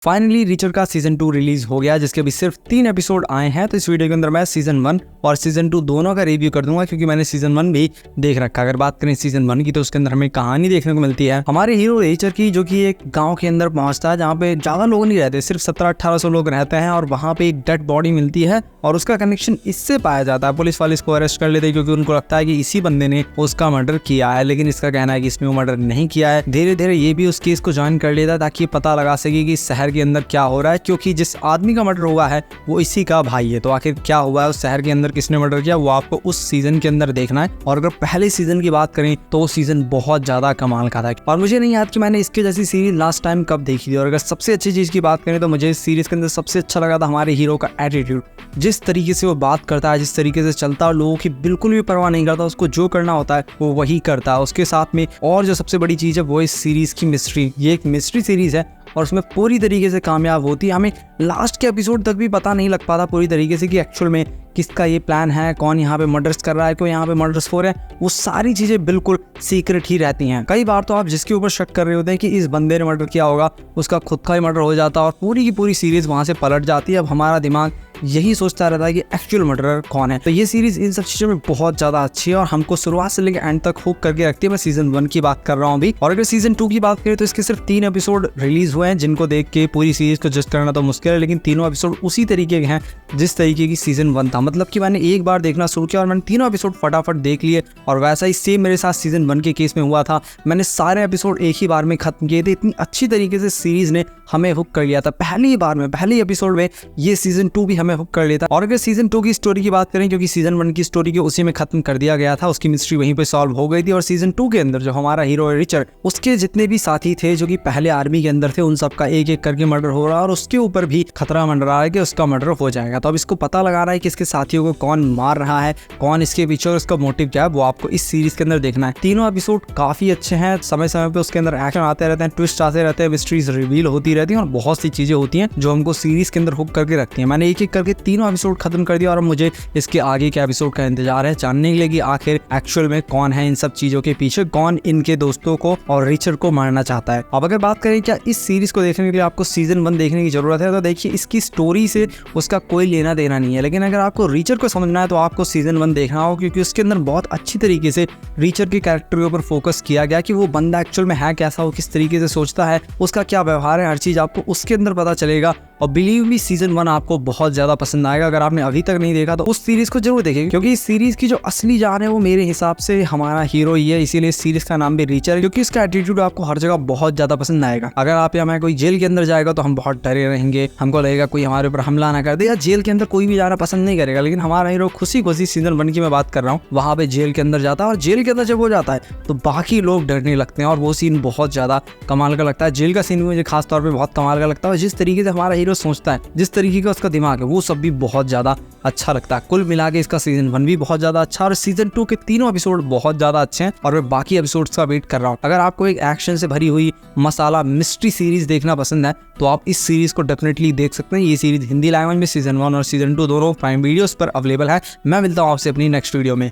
Finally richer का season 2 release हो गया, जिसके अभी सिर्फ 3 एपिसोड आए हैं। तो इस वीडियो के अंदर मैं सीजन 1 और सीजन 2 दोनों का रिव्यू कर दूंगा, क्योंकि मैंने सीजन 1 भी देख रखा। अगर बात करें सीजन 1 की, तो उसके अंदर हमें कहानी देखने को मिलती है हमारे हीरो रीचर की, जो कि एक गांव के अंदर पहुंचता है जहां पे ज्यादा लोग नहीं रहते, सिर्फ 1700-1800 लोग रहते हैं। और वहां पे एक डेड बॉडी मिलती है और उसका कनेक्शन इससे पाया जाता है। पुलिस वाले इसको अरेस्ट कर लेते हैं, क्योंकि उनको लगता है कि इसी बंदे ने उसका मर्डर किया है। लेकिन इसका कहना है कि इसने वो मर्डर नहीं किया है। धीरे धीरे ये भी उस केस को ज्वाइन कर लेता है, ताकि पता लगा सके कि शहर के अंदर क्या हो रहा है, क्योंकि जिस आदमी का मर्डर हुआ है वो इसी का भाई है। तो आखिर क्या हुआ है उस शहर के अंदर, किसने मर्डर किया, वो आपको उस सीजन के अंदर देखना है। और अगर पहले सीजन की बात करें तो वो सीजन बहुत ज्यादा कमाल का था, और मुझे नहीं याद कि मैंने इसके जैसी सीरीज लास्ट टाइम कब देखी थी। और अगर सबसे अच्छी चीज की बात करें तो मुझे इस सीरीज के अंदर सबसे अच्छा लगा था हमारे हीरो का एटीट्यूड। जिस तरीके से वो बात करता है, जिस तरीके से चलता है, लोगों की बिल्कुल भी परवाह नहीं करता, उसको जो करना होता है वो वही करता है। उसके साथ में और जो सबसे बड़ी चीज है वो इस सीरीज की मिस्ट्री। ये एक मिस्ट्री सीरीज है और उसमें पूरी तरीके से कामयाब होती है। हमें लास्ट के एपिसोड तक भी पता नहीं लग पाता पूरी तरीके से कि एक्चुअल में किसका ये प्लान है, कौन यहाँ पे मर्डर्स कर रहा है, क्यों यहाँ पे मर्डर्स हो रहे हैं। वो सारी चीजें बिल्कुल सीक्रेट ही रहती हैं। कई बार तो आप जिसके ऊपर शक कर रहे होते हैं कि इस बंदे ने मर्डर किया होगा, उसका खुद का ही मर्डर हो जाता है और पूरी की पूरी सीरीज वहां से पलट जाती है। अब हमारा दिमाग यही सोचता रहता है कि एक्चुअल मर्डरर कौन है। तो ये सीरीज इन सब चीजों में बहुत ज्यादा अच्छी है और हमको शुरुआत से लेकर एंड तक हुक करके रखती है। मैं सीजन 1 की बात कर रहा हूँ अभी। और अगर सीजन 2 की बात करें तो इसके सिर्फ 3 एपिसोड रिलीज हुए हैं, जिनको देख के पूरी सीरीज को जज करना तो मुश्किल है। लेकिन तीनों एपिसोड उसी तरीके के हैं जिस तरीके की सीजन 1 था। मतलब कि मैंने एक बार देखना शुरू किया और मैंने तीनों एपिसोड फटाफट देख लिए। और वैसा ही सेम मेरे साथ सीजन 1 के केस में हुआ था। मैंने सारे एपिसोड एक ही बार में खत्म किए थे। इतनी अच्छी तरीके से सीरीज ने हमें हुक कर लिया था पहली बार में, पहली एपिसोड में। ये सीजन 2 भी हमें हुक कर लेता। और अगर सीजन 2 की स्टोरी की बात करें, क्योंकि सीजन 1 की स्टोरी को उसी में खत्म कर दिया गया था, उसकी मिस्ट्री वहीं पे सॉल्व हो गई थी। और सीजन 2 के अंदर जो हमारा हीरो है रिचर्ड, उसके जितने भी साथी थे जो कि पहले आर्मी के अंदर थे, उन सबका एक एक करके मर्डर हो रहा है। और उसके ऊपर भी खतरा मंडरा रहा है कि उसका मर्डर हो जाएगा। तो अब इसको पता लगा रहा है कि इसके साथियों को कौन मार रहा है, कौन इसके पीछे और उसका मोटिव क्या है, वो आपको इस सीरीज के अंदर देखना है। तीनों एपिसोड काफी अच्छे हैं। समय समय पे उसके अंदर एक्शन आते रहते हैं, ट्विस्ट आते रहते हैं, मिस्ट्रीज रिवील होती रहती हैं और बहुत सी चीजें होती हैं जो हमको सीरीज के अंदर हुक करके रखती हैं। मैंने एक एक करके तीनों एपिसोड खत्म कर दिया और मुझे इसके आगे के एपिसोड का इंतजार है, जानने के लिए कि आखिर एक्चुअल में कौन है इन सब चीजों के पीछे, कौन इनके दोस्तों को और रिचर्ड को मारना चाहता है। अब अगर बात करें क्या इस सीरीज को देखने के लिए आपको सीजन 1 देखने की जरूरत है, तो देखिए इसकी स्टोरी से उसका कोई लेना देना नहीं है। लेकिन अगर आपको रिचर को समझना है तो आपको सीजन 1 देखना होगा, क्योंकि उसके अंदर बहुत अच्छी तरीके से रिचर के कैरेक्टर के ऊपर फोकस किया गया कि वो बंदा एक्चुअल में है कैसा, वो किस तरीके से सोचता है, उसका क्या व्यवहार है, हर चीज आपको उसके अंदर पता चलेगा। और बिलीव मी, सीजन 1 आपको बहुत ज्यादा पसंद आएगा। अगर आपने अभी तक नहीं देखा तो उस सीरीज को जरूर देखें, क्योंकि इस सीरीज की जो असली जान है वो मेरे हिसाब से हमारा हीरो ही है। इसीलिए इस सीरीज का नाम भी रिचर है, क्योंकि इसका एटीट्यूड आपको हर जगह बहुत ज्यादा पसंद आएगा। अगर आप या मैं कोई जेल के अंदर जाएगा तो हम बहुत डरे रहेंगे, हमको लगेगा कोई हमारे ऊपर हमला ना कर दे। या जेल के अंदर कोई भी जाना पसंद नहीं करेगा, लेकिन हमारा हीरो खुशी खुशी, सीजन 1 की मैं बात कर रहा हूँ, वहां पे जेल के अंदर जाता है। और जेल के अंदर जब वो जाता है तो बाकी लोग डरने लगते हैं और वो सीन बहुत ज्यादा कमाल का लगता है। जेल का सीन मुझे खास तौर पे बहुत कमाल का लगता है। जिस तरीके से हमारा हीरो सोचता है, जिस तरीके का उसका दिमाग है, वो सब भी बहुत ज्यादा अच्छा लगता है। कुल मिला के इसका सीजन 1 भी बहुत ज्यादा अच्छा और सीजन 2 के तीनों एपिसोड बहुत ज्यादा अच्छे हैं। और मैं बाकी एपिसोड्स का वेट कर रहा हूँ। अगर आपको एक एक्शन से भरी हुई मसाला मिस्ट्री सीरीज देखना पसंद है तो आप इस सीरीज को डेफिनेटली देख सकते हैं। ये सीरीज हिंदी लैंग्वेज में सीजन 1 और सीजन 2 दोनों प्राइम वीडियोस पर अवेलेबल है। मैं मिलता हूँ आपसे अपनी नेक्स्ट वीडियो में।